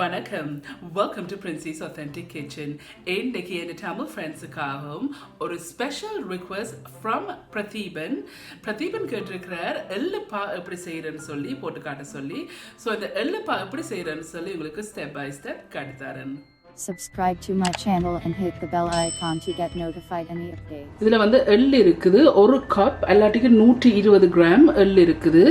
வணக்கம். Welcome to Princy's Authentic Kitchen. இன்னைக்கு என் தமிழ் ஃப்ரெண்ட்ஸுக்காகவும் ஒரு ஸ்பெஷல் ரிக்வெஸ்ட் ஃப்ரம் பிரதீபன் கேட்டிருக்கிறார் எள்ளு பா எப்படி செய்யறேன்னு சொல்லி போட்டு காட்ட சொல்லி. ஸோ இந்த எள்ளு பா எப்படி செய்யறேன்னு சொல்லி உங்களுக்கு ஸ்டெப் பை ஸ்டெப் காட்டித்தரேன். Subscribe to my channel and hit the bell icon to get notified any updates. இதில் வந்து எள்ளு இருக்குது, ஒரு கப் எல்லாட்டிக்கு 120 கிராம் எள்ளு இருக்குது.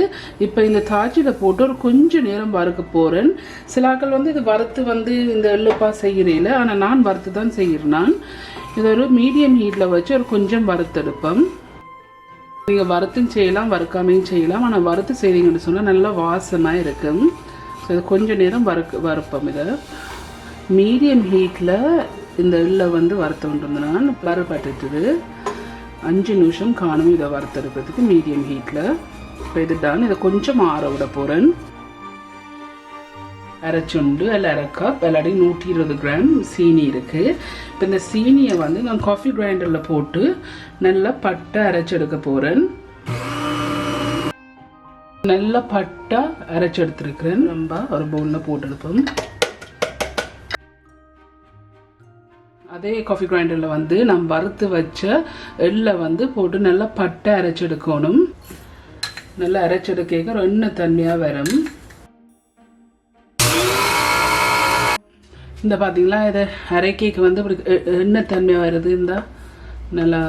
இப்போ இந்த தாச்சியில் போட்டு ஒரு கொஞ்சம் நேரம் வறுக்க போகிறேன். சிலாக்கள் வந்து இது வறுத்து வந்து இந்த எள்ளுப்பா செய்கிறேன், ஆனால் நான் வறுத்து தான் செய்கிறேன். நான் இது ஒரு மீடியம் ஹீட்டில் வச்சு ஒரு கொஞ்சம் வறுத்தெடுப்பேன். நீங்கள் வறுத்தும் செய்யலாம், வறுக்காமையும் செய்யலாம். ஆனால் வறுத்து செய்தீங்கன்னு சொன்னால் நல்லா வாசமாக இருக்கும். ஸோ இது கொஞ்சம் நேரம் வறுப்போம். இதை மீடியம் ஹீட்டில் இந்த எள்ளை வந்து வறுத்து கொண்டு வந்து நான் வறுபட்டுட்டுது 5 நிமிஷம் காணும் இதை வறுத்தெடுக்கிறதுக்கு மீடியம் ஹீட்டில். இப்போ இது டன். இதை கொஞ்சம் ஆற விட போகிறேன். அரைச்சுண்டு இல்லை அரை கப் இல்லாட்டி 120 கிராம் சீனி இருக்குது. இப்போ இந்த சீனியை வந்து நான் காஃபி கிரைண்டரில் போட்டு நல்லா பட்டை அரைச்செடுக்க போகிறேன். நல்லா பட்டை அரைச்செடுத்துருக்கிறேன். நம்ம ஒரு பவுலில் போட்டெடுப்போம். அதே காஃபி கிரைண்டரில் வந்து நம்ம வறுத்து வச்ச எள்ளை வந்து போட்டு நல்லா பட்டை அரைச்செடுக்கணும். நல்லா அரைச்செடுக்க எண்ணெய் தன்மையாக வரும். இந்த பார்த்தீங்களா, இதை அரைக்கைக்கு வந்து இப்படி எண்ணெய் தன்மையாக வருது. இந்த நல்லா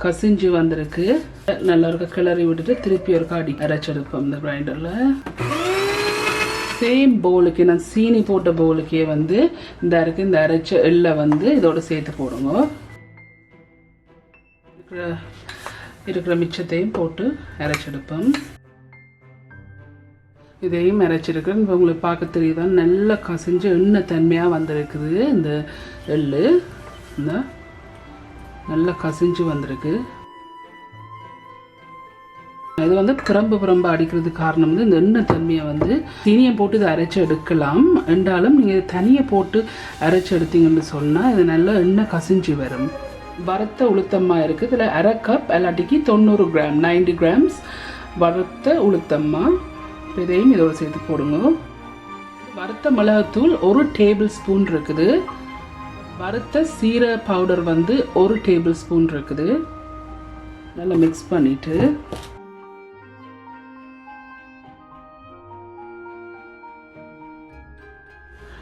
கசிஞ்சு வந்திருக்கு. நல்லா இருக்க கிளறி விட்டுட்டு திருப்பி ஒரு காடி அரைச்செடுப்போம் இந்த கிரைண்டரில். சேம் பவுலுக்கு நான் சீனி போட்ட பவுலுக்கே வந்து இந்த அரைச்ச எள்ளை வந்து இதோட சேர்த்து போடுங்க. இருக்கிற மிச்சத்தையும் போட்டு அரைச்செடுப்போம். இதையும் அரைச்சிருக்கிறேன். இப்போ உங்களுக்கு பார்க்க தெரியுதான், நல்லா கசிஞ்சு எண்ணெய் தன்மையாக வந்திருக்குது. இந்த எள்ளு இந்த நல்லா கசிஞ்சு வந்திருக்கு. இது வந்து புறம்பு அடிக்கிறதுக்கு காரணம் வந்து இந்த எண்ணெய் தன்மையை வந்து சீனியை போட்டு இதை அரைச்சி எடுக்கலாம். என்றாலும் நீங்கள் தனியை போட்டு அரைச்சி எடுத்தீங்கன்னு சொன்னால் இது நல்லா எண்ணெய் கசிஞ்சு வரும். வறுத்த உளுத்தம்மா இருக்குது. இதில் அரை கப் எல்லாட்டிக்கு 90 கிராம் 90 கிராம்ஸ் வறுத்த உளுத்தம்மா. இதையும் இதோட சேர்த்து போடுங்க. வறுத்த மிளகாத்தூள் 1 டேபிள் ஸ்பூன் இருக்குது. வறுத்த சீரக பவுடர் வந்து 1 டேபிள் ஸ்பூன் இருக்குது. நல்லா மிக்ஸ் பண்ணிவிட்டு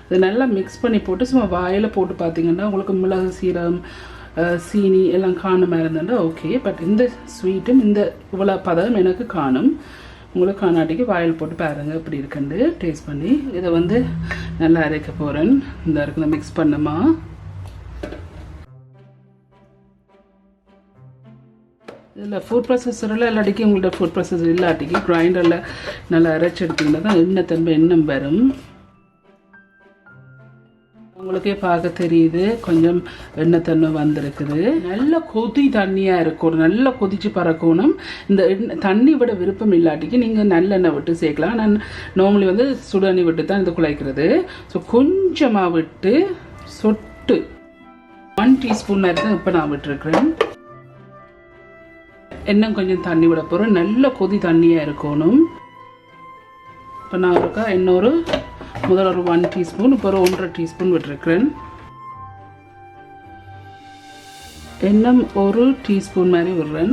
இது நல்லா மிக்ஸ் பண்ணி போட்டு சும்மா வாயில் போட்டு பார்த்தீங்கன்னா உங்களுக்கு மிளகு சீரகம் சீனி எல்லாம் காணுமா இருந்தேன்னா ஓகே. பட் இந்த ஸ்வீட்டும் இந்த இவ்வளோ பதம் எனக்கு காணும். உங்களுக்கு காணாட்டிக்கு வாயில் போட்டு பாருங்கள் எப்படி இருக்குன்னு டேஸ்ட் பண்ணி. இதை வந்து நல்லா அரைக்க போகிறேன். இந்த இருக்குன்னு மிக்ஸ் பண்ணுமா. இதில் ஃபுட் ப்ராசஸரில் இல்லாட்டிக்கு உங்கள்கிட்ட ஃபுட் ப்ராசஸர் இல்லாட்டிக்கு கிரைண்டரில் நல்லா அரைச்சி எடுத்திங்கன்னா தான் எண்ணெய் தன்மை எண்ணெய் வரும். உங்களுக்கே பார்க்க தெரியுது கொஞ்சம் எண்ணெய் தன்மை வந்திருக்குது. நல்ல கொதி தண்ணியாக இருக்கணும், நல்லா கொதிச்சு பறக்கணும். இந்த தண்ணி விட விருப்பம் இல்லாட்டிக்கு நீங்கள் நல்லெண்ணெய் விட்டு சேர்க்கலாம். நான் நார்மலி வந்து சுடுதண்ணி விட்டு தான் இது குழைக்கிறது. ஸோ கொஞ்சமாக விட்டு சொட்டு 1 டீஸ்பூன் மாதிரி தான் இப்போ நான் விட்டுருக்குறேன். எண்ணெய் கொஞ்சம் தண்ணி விட போகிறோம். நல்ல கொதி தண்ணியாக இருக்கணும். இப்போ நான் இருக்கா இன்னொரு முதல்ல ஒரு 1 டீஸ்பூன் இப்போ ஒரு 1.5 டீஸ்பூன் விட்டுருக்கிறேன். எண்ணெய் 1 டீஸ்பூன் மாதிரி விடுறேன்.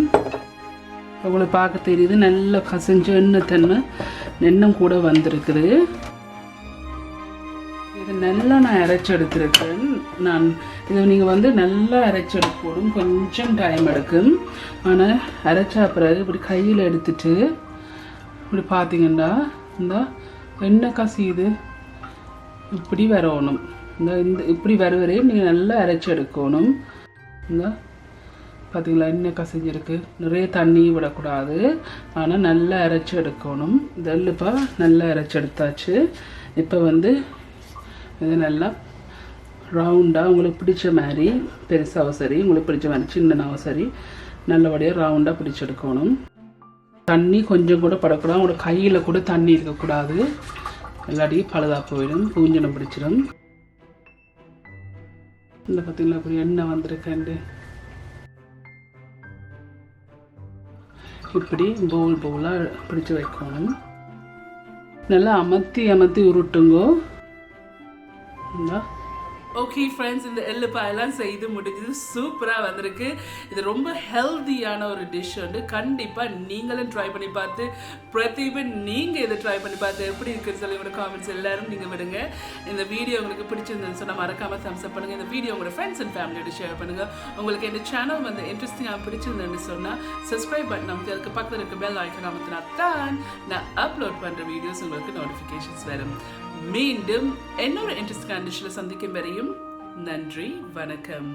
உங்களுக்கு பார்க்க தெரியுது நல்லா கசிஞ்சு எண்ணெய் தன்மை எண்ணெய் கூட வந்திருக்குது. இது நல்லா நான் அரைச்சி எடுத்துருக்கேன். நான் இதை நீங்கள் வந்து நல்லா அரைச்சி எடுக்கணும். கொஞ்சம் டைம் எடுக்கும். ஆனால் அரைச்சா பிறகு இப்படி கையில் எடுத்துட்டு இப்படி பார்த்தீங்கன்னா இந்த எண்ணெய் கசியுது இப்படி வரணும். இந்த இப்படி வருவரையும் நீங்கள் நல்லா அரைச்சி எடுக்கணும். இந்த பார்த்தீங்களா எண்ணெய் கசிஞ்சிருக்கு. நிறைய தண்ணி விடக்கூடாது, ஆனால் நல்லா அரைச்சி எடுக்கணும். இந்த எள்ளுப்பா நல்லா அரைச்சி எடுத்தாச்சு. இப்போ வந்து இது நல்லா ரவுண்டாக உங்களுக்கு பிடிச்ச மாதிரி, பெருசாகவும் சரி உங்களுக்கு பிடிச்ச மாதிரி சின்னனாகவும் சரி நல்லபடியாக ரவுண்டாக பிடிச்செடுக்கணும். தண்ணி கொஞ்சம் கூட படக்கூடாது. உங்களோட கையில் கூட தண்ணி இருக்கக்கூடாது, எல்லாத்தையும் பழுதாக போயிடும், பூஞ்சனம் பிடிச்சிடும். இந்த பார்த்தீங்களா அப்படி எண்ணெய் வந்திருக்கேன். இப்படி பவுலாக பிடிச்சி வைக்கணும். நல்லா அமர்த்தி உருட்டுங்கோ. ஓகே ஃப்ரெண்ட்ஸ், இந்த எள்ளு பாயெல்லாம் செய்து முடிஞ்சது, சூப்பராக வந்திருக்கு. இது ரொம்ப ஹெல்த்தியான ஒரு டிஷ் வந்து கண்டிப்பாக நீங்களும் ட்ரை பண்ணி பார்த்து பிரதீபன் நீங்கள் இதை ட்ரை பண்ணி பார்த்து எப்படி இருக்குன்னு சொல்லி உங்களோட காமெண்ட்ஸ் எல்லாரும் நீங்கள் விடுங்க. இந்த வீடியோ உங்களுக்கு பிடிச்சிருந்ததுன்னு சொன்னால் மறக்காமல் தம்ஸ் அப் பண்ணுங்கள். இந்த வீடியோ உங்களோட ஃப்ரெண்ட்ஸ் அண்ட் ஃபேமிலியோட ஷேர் பண்ணுங்கள். உங்களுக்கு இந்த சேனல் வந்து இன்ட்ரெஸ்டிங்காக பிடிச்சிருந்ததுன்னு சொன்னால் சப்ஸ்கிரைப் பட்டன் அமைத்து அதுக்கு பக்கத்தில் இருக்க பெல் ஐக்கன் அமைத்தினா தான் நான் அப்லோட் பண்ணுற வீடியோஸ் உங்களுக்கு நோட்டிஃபிகேஷன்ஸ் வரும். மீண்டும் இன்னொரு இன்ட்ரெஸ்டிங் டிஷ்ல சந்திக்கும் வரையும் நன்றி, வணக்கம்.